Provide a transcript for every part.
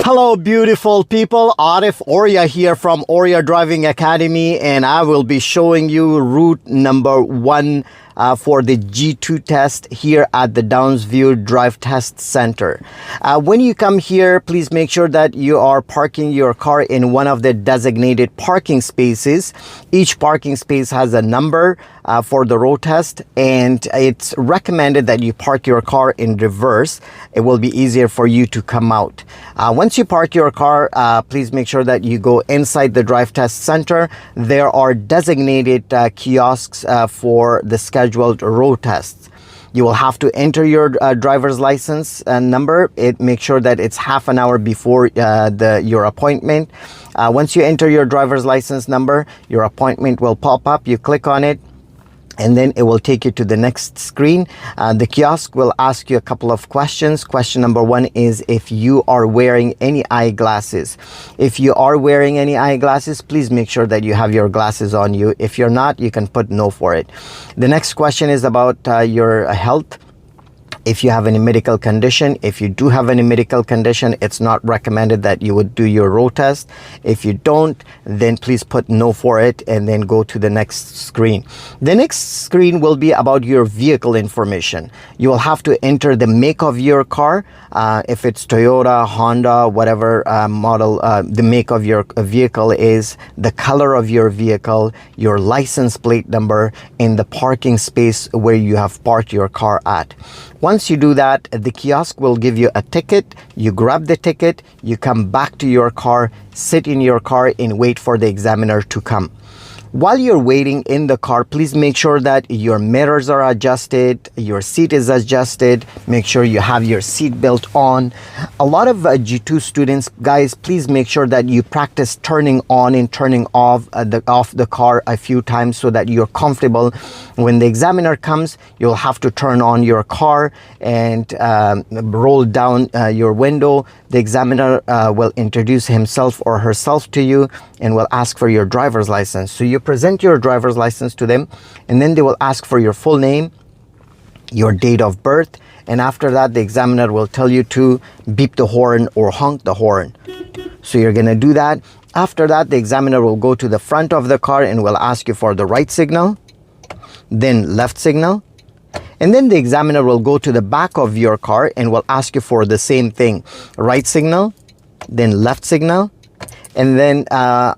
Hello beautiful people, Arif Oria here from Oria Driving Academy, and I will be showing you route number 1 for the G2 test here at the Downsview Drive Test Center. When you come here, please make sure that you are parking your car in one of the designated parking spaces. Each parking space has a number for the road test, and it's recommended that you park your car in reverse. It will be easier for you to come out. Once you park your car, please make sure that you go inside the Drive Test Center. There are designated kiosks for the scheduled road tests. You will have to enter your driver's license number. Make sure that it's half an hour before your appointment. Once you enter your driver's license number, your appointment will pop up. You click on it, and then it will take you to the next screen. The kiosk will ask you a couple of questions. Question number 1 is if you are wearing any eyeglasses. If you are wearing any eyeglasses, please make sure that you have your glasses on you. If you're not, you can put no for it. The next question is about your health. If you have any medical condition. If you do have any medical condition, it's not recommended that you would do your road test. If you don't, then please put no for it and then go to the next screen. The next screen will be about your vehicle information. You will have to enter the make of your car. If it's Toyota, Honda, whatever model the make of your vehicle is, the color of your vehicle, your license plate number, and the parking space where you have parked your car at. Once you do that, the kiosk will give you a ticket. You grab the ticket, you come back to your car, sit in your car, and wait for the examiner to come. While you're waiting in the car, please make sure that your mirrors are adjusted, your seat is adjusted, make sure you have your seat belt on. A lot of G2 students, guys, please make sure that you practice turning on and turning off the car a few times so that you're comfortable. When the examiner comes, you'll have to turn on your car and roll down your window. The examiner will introduce himself or herself to you and will ask for your driver's license. So you present your driver's license to them, and then they will ask for your full name, your date of birth, and after that the examiner will tell you to beep the horn or honk the horn. So you're gonna do that. After that, the examiner will go to the front of the car and will ask you for the right signal, then left signal, and then the examiner will go to the back of your car and will ask you for the same thing: right signal, then left signal. And then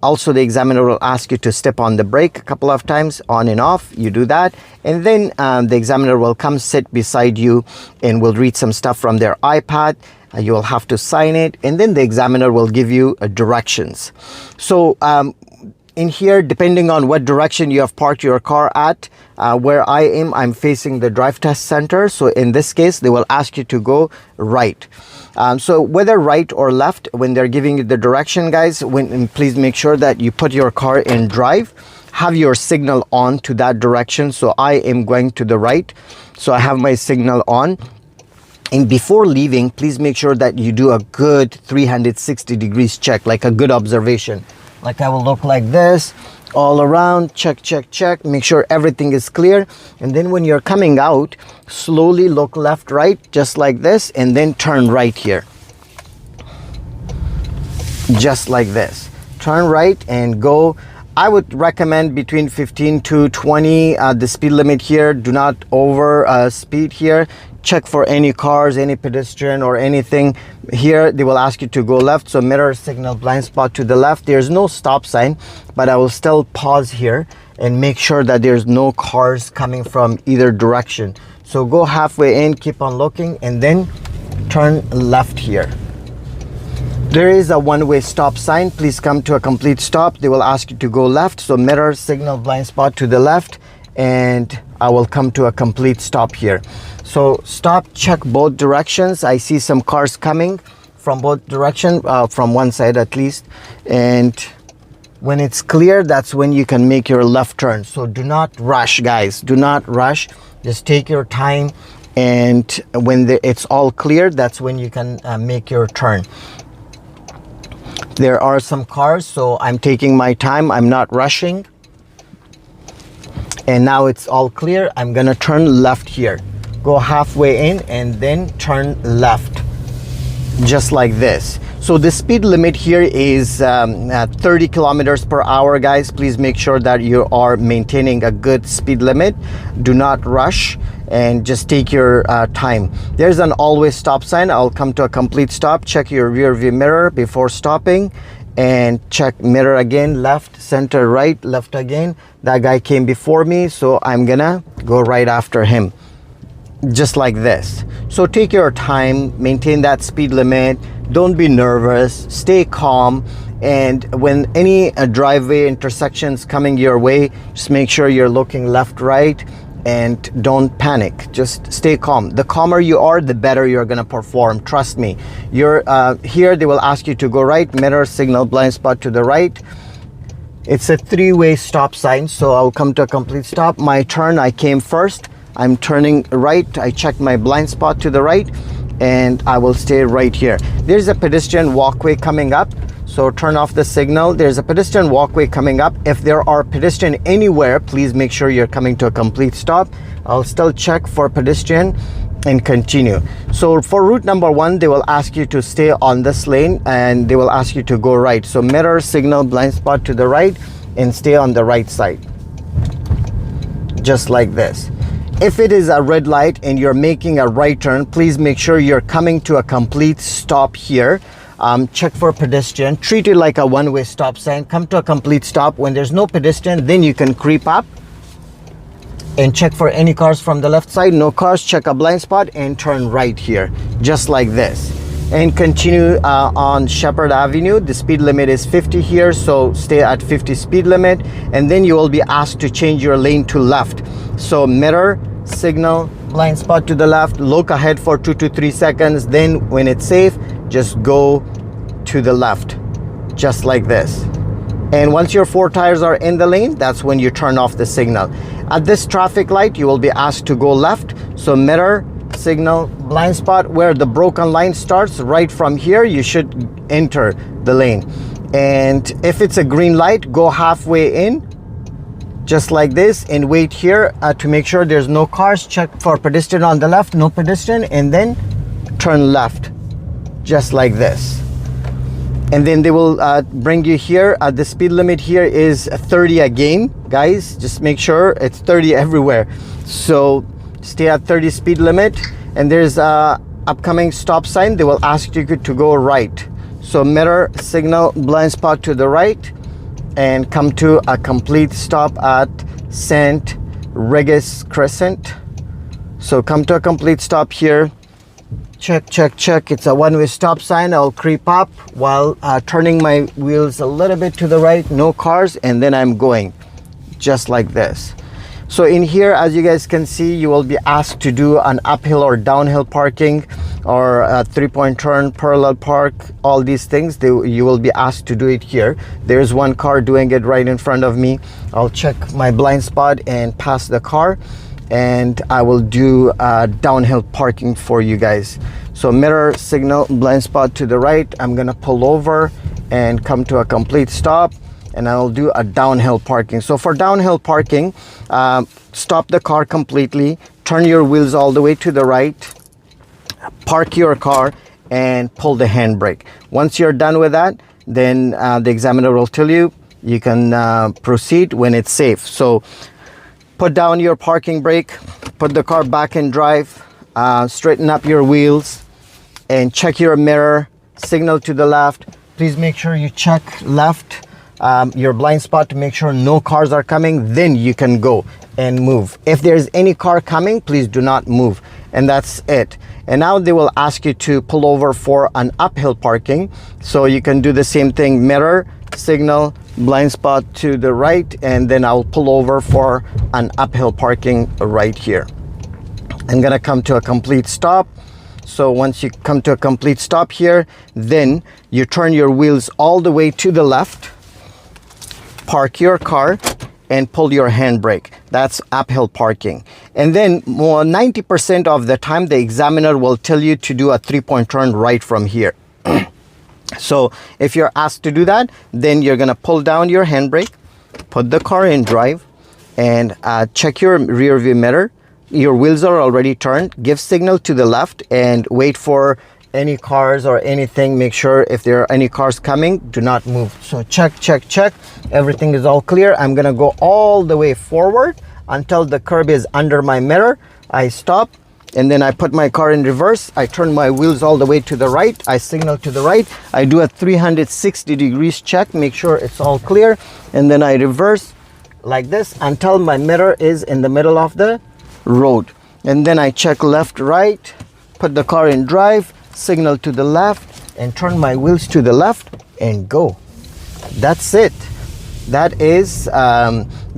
also the examiner will ask you to step on the brake a couple of times, on and off. You do that, and then the examiner will come sit beside you and will read some stuff from their iPad. You will have to sign it, and then the examiner will give you directions. So in here, depending on what direction you have parked your car at, where I'm facing the Drive Test Center. So in this case, they will ask you to go right. So whether right or left, when they're giving you the direction, guys, please make sure that you put your car in drive, have your signal on to that direction. So I am going to the right, so I have my signal on. And before leaving, please make sure that you do a good 360 degrees check, like a good observation. Like I will look like this, all around, check, check, check, make sure everything is clear. And then when you're coming out, slowly look left, right, just like this, and then turn right here. Just like this. Turn right and go. I would recommend between 15 to 20, the speed limit here. Do not over speed here. Check for any cars, any pedestrian or anything. Here they will ask you to go left, so mirror signal blind spot to the left. There's no stop sign, but I will still pause here and make sure that there's no cars coming from either direction. So go halfway in, keep on looking, and then turn left here. There is a one-way stop sign. Please come to a complete stop. They will ask you to go left, so mirror signal blind spot to the left, and I will come to a complete stop here. So stop, check both directions. I see some cars coming from both directions, from one side at least. And when it's clear, that's when you can make your left turn. So do not rush, guys. Do not rush. Just take your time. And when it's all clear, that's when you can make your turn. There are some cars, so I'm taking my time. I'm not rushing. And now it's all clear. I'm gonna turn left here. Go halfway in and then turn left, just like this. So the speed limit here is 30 kilometers per hour, guys. Please make sure that you are maintaining a good speed limit. Do not rush and just take your time. There's an always stop sign. I'll come to a complete stop. Check your rear view mirror before stopping, and check mirror again, left, center, right, left again. That guy came before me, so I'm gonna go right after him, just like this. So take your time, maintain that speed limit. Don't be nervous, stay calm, and when any driveway intersections coming your way, just make sure you're looking left, right, and don't panic. Just stay calm. The calmer you are, the better you're gonna perform. Trust me. You're here, they will ask you to go right, mirror, signal, blind spot to the right. It's a three-way stop sign, so I'll come to a complete stop. My turn, I came first. I'm turning right. I checked my blind spot to the right, and I will stay right here. There's a pedestrian walkway coming up, so turn off the signal. There's a pedestrian walkway coming up. If there are pedestrian anywhere, please make sure you're coming to a complete stop. I'll still check for pedestrian and continue. So for route number 1, they will ask you to stay on this lane, and they will ask you to go right. So mirror, signal, blind spot to the right, and stay on the right side, just like this. If it is a red light and you're making a right turn, please make sure you're coming to a complete stop here. Check for pedestrian. Treat it like a one-way stop sign. Come to a complete stop. When there's no pedestrian, then you can creep up and check for any cars from the left side. No cars, check a blind spot and turn right here, just like this. And continue on Shepherd Avenue. The speed limit is 50 here, so stay at 50 speed limit, and then you will be asked to change your lane to left. So mirror, signal, blind spot to the left, look ahead for 2 to 3 seconds, then when it's safe, just go to the left, just like this. And once your 4 tires are in the lane, that's when you turn off the signal. At this traffic light, you will be asked to go left, so mirror, signal, blind spot. Where the broken line starts, right from here, you should enter the lane. And if it's a green light, go halfway in, just like this, and wait here to make sure there's no cars. Check for pedestrian on the left, no pedestrian, and then turn left, just like this. And then they will bring you here. The speed limit here is 30 again, guys. Just make sure it's 30 everywhere. So stay at 30 speed limit, and there's a upcoming stop sign. They will ask you to go right. So mirror, signal, blind spot to the right, and come to a complete stop at St. Regis Crescent. So come to a complete stop here. Check, check, check. It's a one-way stop sign. I'll creep up while turning my wheels a little bit to the right. No cars, and then I'm going, just like this. So in here, as you guys can see, you will be asked to do an uphill or downhill parking, or a 3-point turn, parallel park, all these things. You will be asked to do it here. There's one car doing it right in front of me. I'll check my blind spot and pass the car, and I will do downhill parking for you guys. So mirror, signal, blind spot to the right. I'm gonna pull over and come to a complete stop, and I'll do a downhill parking. So for downhill parking, stop the car completely, turn your wheels all the way to the right, park your car, and pull the handbrake. Once you're done with that, then the examiner will tell you you can proceed when it's safe. So put down your parking brake, put the car back in drive, straighten up your wheels, and check your mirror, signal to the left. Please make sure you check left, your blind spot, to make sure no cars are coming. Then you can go and move. If there's any car coming, please do not move. And that's it. And now they will ask you to pull over for an uphill parking. So you can do the same thing, mirror, signal, blind spot to the right, and then I'll pull over for an uphill parking right here. I'm gonna come to a complete stop. So once you come to a complete stop here, then you turn your wheels all the way to the left, park your car, and pull your handbrake. That's uphill parking. And then 90% of the time, the examiner will tell you to do a 3-point turn right from here. So if you're asked to do that, then you're gonna pull down your handbrake, put the car in drive, and check your rear view mirror. Your wheels are already turned. Give signal to the left and wait for any cars or anything. Make sure if there are any cars coming, do not move. So check, everything is all clear. I'm gonna go all the way forward until the curb is under my mirror. I stop, and then I put my car in reverse. I turn my wheels all the way to the right. I signal to the right. I do a 360 degrees check, make sure it's all clear, and then I reverse like this until my mirror is in the middle of the road. And then I check left, right, put the car in drive, signal to the left, and turn my wheels to the left and go. That's it. That is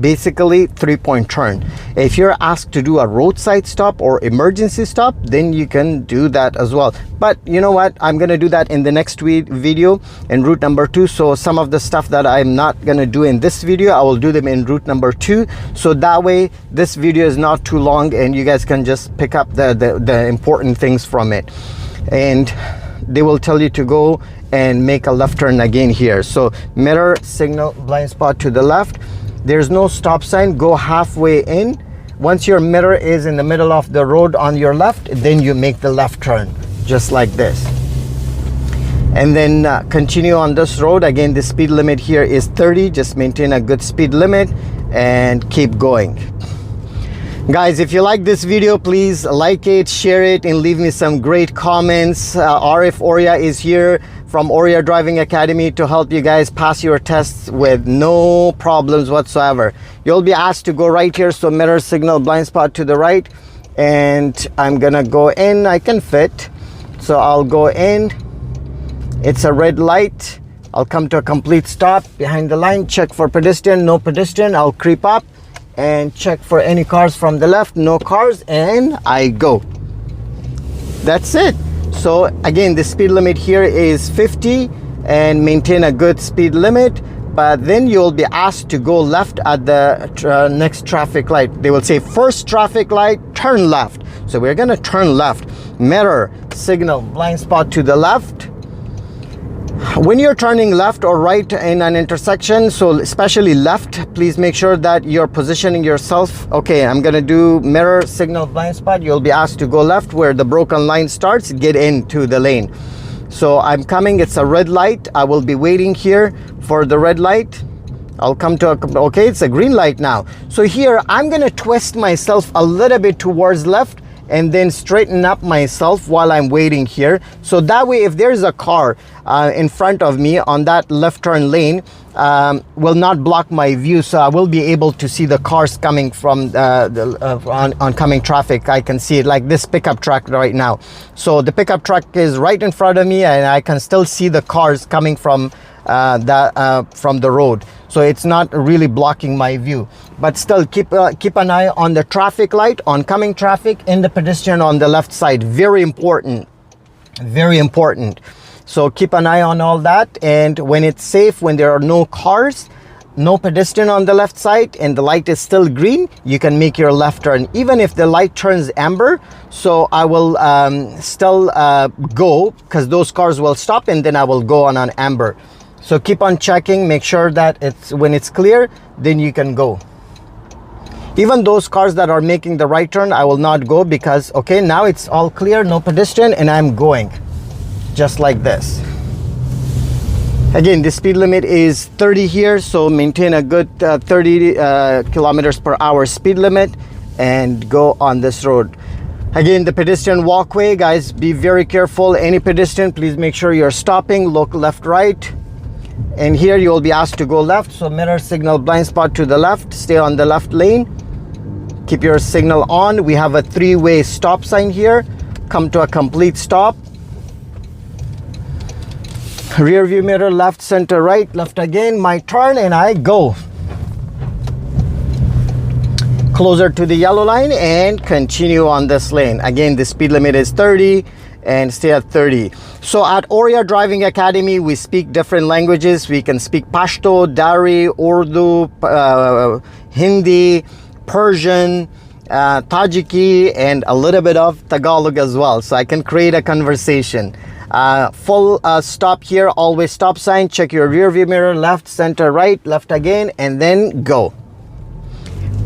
basically 3-point turn. If you're asked to do a roadside stop or emergency stop, then you can do that as well. But you know what? I'm gonna do that in the next video in route number 2. So some of the stuff that I'm not gonna do in this video, I will do them in route number 2. So that way, this video is not too long and you guys can just pick up the important things from it. And they will tell you to go and make a left turn again here. So mirror, signal, blind spot to the left. There's no stop sign. Go halfway in. Once your mirror is in the middle of the road on your left, then you make the left turn, just like this. And then continue on this road. Again, the speed limit here is 30. Just maintain a good speed limit and keep going. Guys, if you like this video, please like it, share it, and leave me some great comments. RF Oria is here from Oria Driving Academy to help you guys pass your tests with no problems whatsoever. You'll be asked to go right here, so mirror, signal, blind spot to the right, and I'm gonna go in. I can fit, so I'll go in. It's a red light. I'll come to a complete stop behind the line, check for pedestrian, no pedestrian. I'll creep up and check for any cars from the left, no cars, and I go. That's it. So again, the speed limit here is 50 and maintain a good speed limit, but then you'll be asked to go left at the next traffic light. They will say first traffic light, turn left. So we're gonna turn left. Mirror, signal, blind spot to the left. When you're turning left or right in an intersection, so especially left, please make sure that you're positioning yourself. Okay, I'm gonna do mirror, signal, blind spot. You'll be asked to go left where the broken line starts, get into the lane. So I'm coming, it's a red light. I will be waiting here for the red light. I'll come to okay, it's a green light now. So here, I'm gonna twist myself a little bit towards left and then straighten up myself while I'm waiting here. So that way, if there's a car in front of me on that left turn lane, will not block my view. So I will be able to see the cars coming from oncoming traffic. I can see it like this pickup truck right now. So the pickup truck is right in front of me and I can still see the cars coming from the road. So it's not really blocking my view, but still keep an eye on the traffic light, oncoming traffic, and the pedestrian on the left side. Very important, very important. So keep an eye on all that, and when it's safe, when there are no cars, no pedestrian on the left side, and the light is still green, you can make your left turn, even if the light turns amber. So I will still go, because those cars will stop, and then I will go on an amber. So keep on checking, make sure that when it's clear, then you can go. Even those cars that are making the right turn, I will not go, because okay, now it's all clear, no pedestrian, and I'm going just like this. Again, the speed limit is 30 here, so maintain a good 30 kilometers per hour speed limit and go on this road. Again, the pedestrian walkway, guys, be very careful. Any pedestrian, please make sure you're stopping, look left, right. And here you will be asked to go left, so mirror, signal, blind spot to the left, stay on the left lane, keep your signal on. We have a 3-way stop sign here. Come to a complete stop. Rear view mirror, left, center, right, left again, my turn, and I go. Closer to the yellow line and continue on this lane. Again, the speed limit is 30 and stay at 30. So at Oria Driving Academy, we speak different languages. We can speak Pashto, Dari, Urdu, Hindi, Persian, Tajiki, and a little bit of Tagalog as well. So I can create a conversation. Full stop here, always stop sign. Check your rear view mirror, left, center, right, left again, and then go.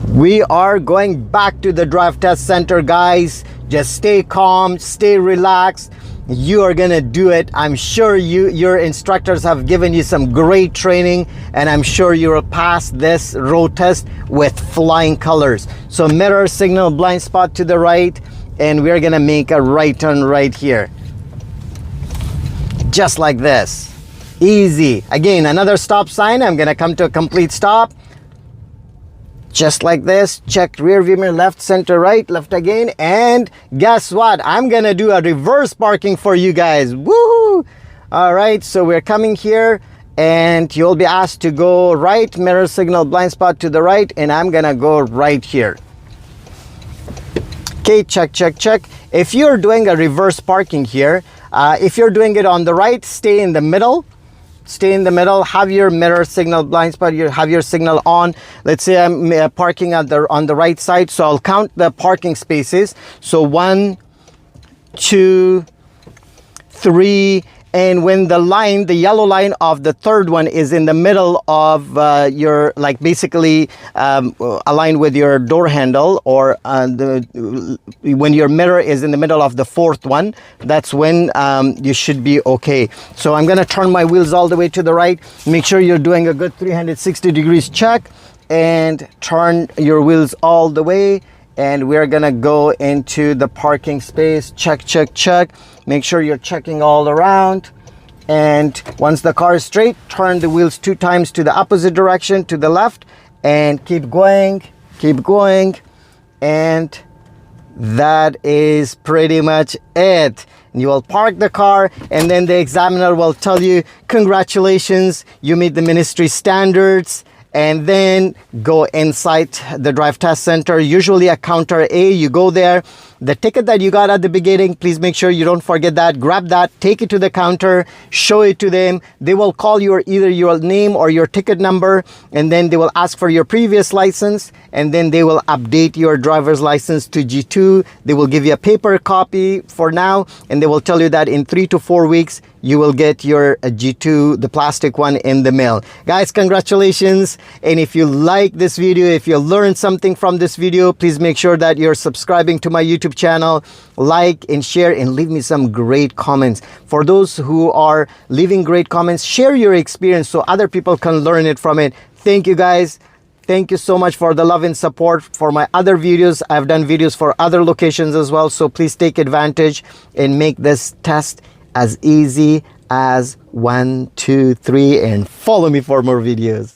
We are going back to the drive test center, guys. Just stay calm, stay relaxed. You are gonna do it. I'm sure your instructors have given you some great training, and I'm sure you will pass this road test with flying colors. So mirror signal, blind spot to the right, and we're gonna make a right turn right here. Just like this. Easy. Again, another stop sign. I'm gonna come to a complete stop. Just like this. Check rear view mirror, left, center, right, left again. And guess what? I'm gonna do a reverse parking for you guys. Woo! All right, so we're coming here and you'll be asked to go right, mirror signal, blind spot to the right, and I'm gonna go right here. Okay, check, check, check. If you're doing a reverse parking here, if you're doing it on the right, stay in the middle. Stay in the middle, have your mirror signal, blind spot, have your signal on. Let's say I'm parking on the right side, so I'll count the parking spaces. So 1, 2, 3, and when the line, the yellow line of the third one is in the middle of your, like basically aligned with your door handle, or when your mirror is in the middle of the fourth one, that's when you should be okay. So I'm gonna turn my wheels all the way to the right. Make sure you're doing a good 360 degrees check, and turn your wheels all the way. And we're gonna go into the parking space. Check, check, check. Make sure you're checking all around. And once the car is straight, turn the wheels 2 times to the opposite direction, to the left, and keep going, keep going. And that is pretty much it. You will park the car, and then the examiner will tell you, congratulations, you meet the ministry standards. And then go inside the drive test center, usually at counter A. You go there, the ticket that you got at the beginning, please make sure you don't forget that. Grab that, take it to the counter, show it to them. They will call you either your name or your ticket number, and then they will ask for your previous license, and then they will update your driver's license to G2. They will give you a paper copy for now, and they will tell you that in 3 to 4 weeks you will get your G2, the plastic one, in the mail. Guys, congratulations. And if you like this video, if you learned something from this video, please make sure that you're subscribing to my YouTube channel, like and share, and leave me some great comments. For those who are leaving great comments, share your experience so other people can learn it from it. Thank you, guys. Thank you so much for the love and support for my other videos. I've done videos for other locations as well, so please take advantage and make this test as easy as 1, 2, 3, and follow me for more videos.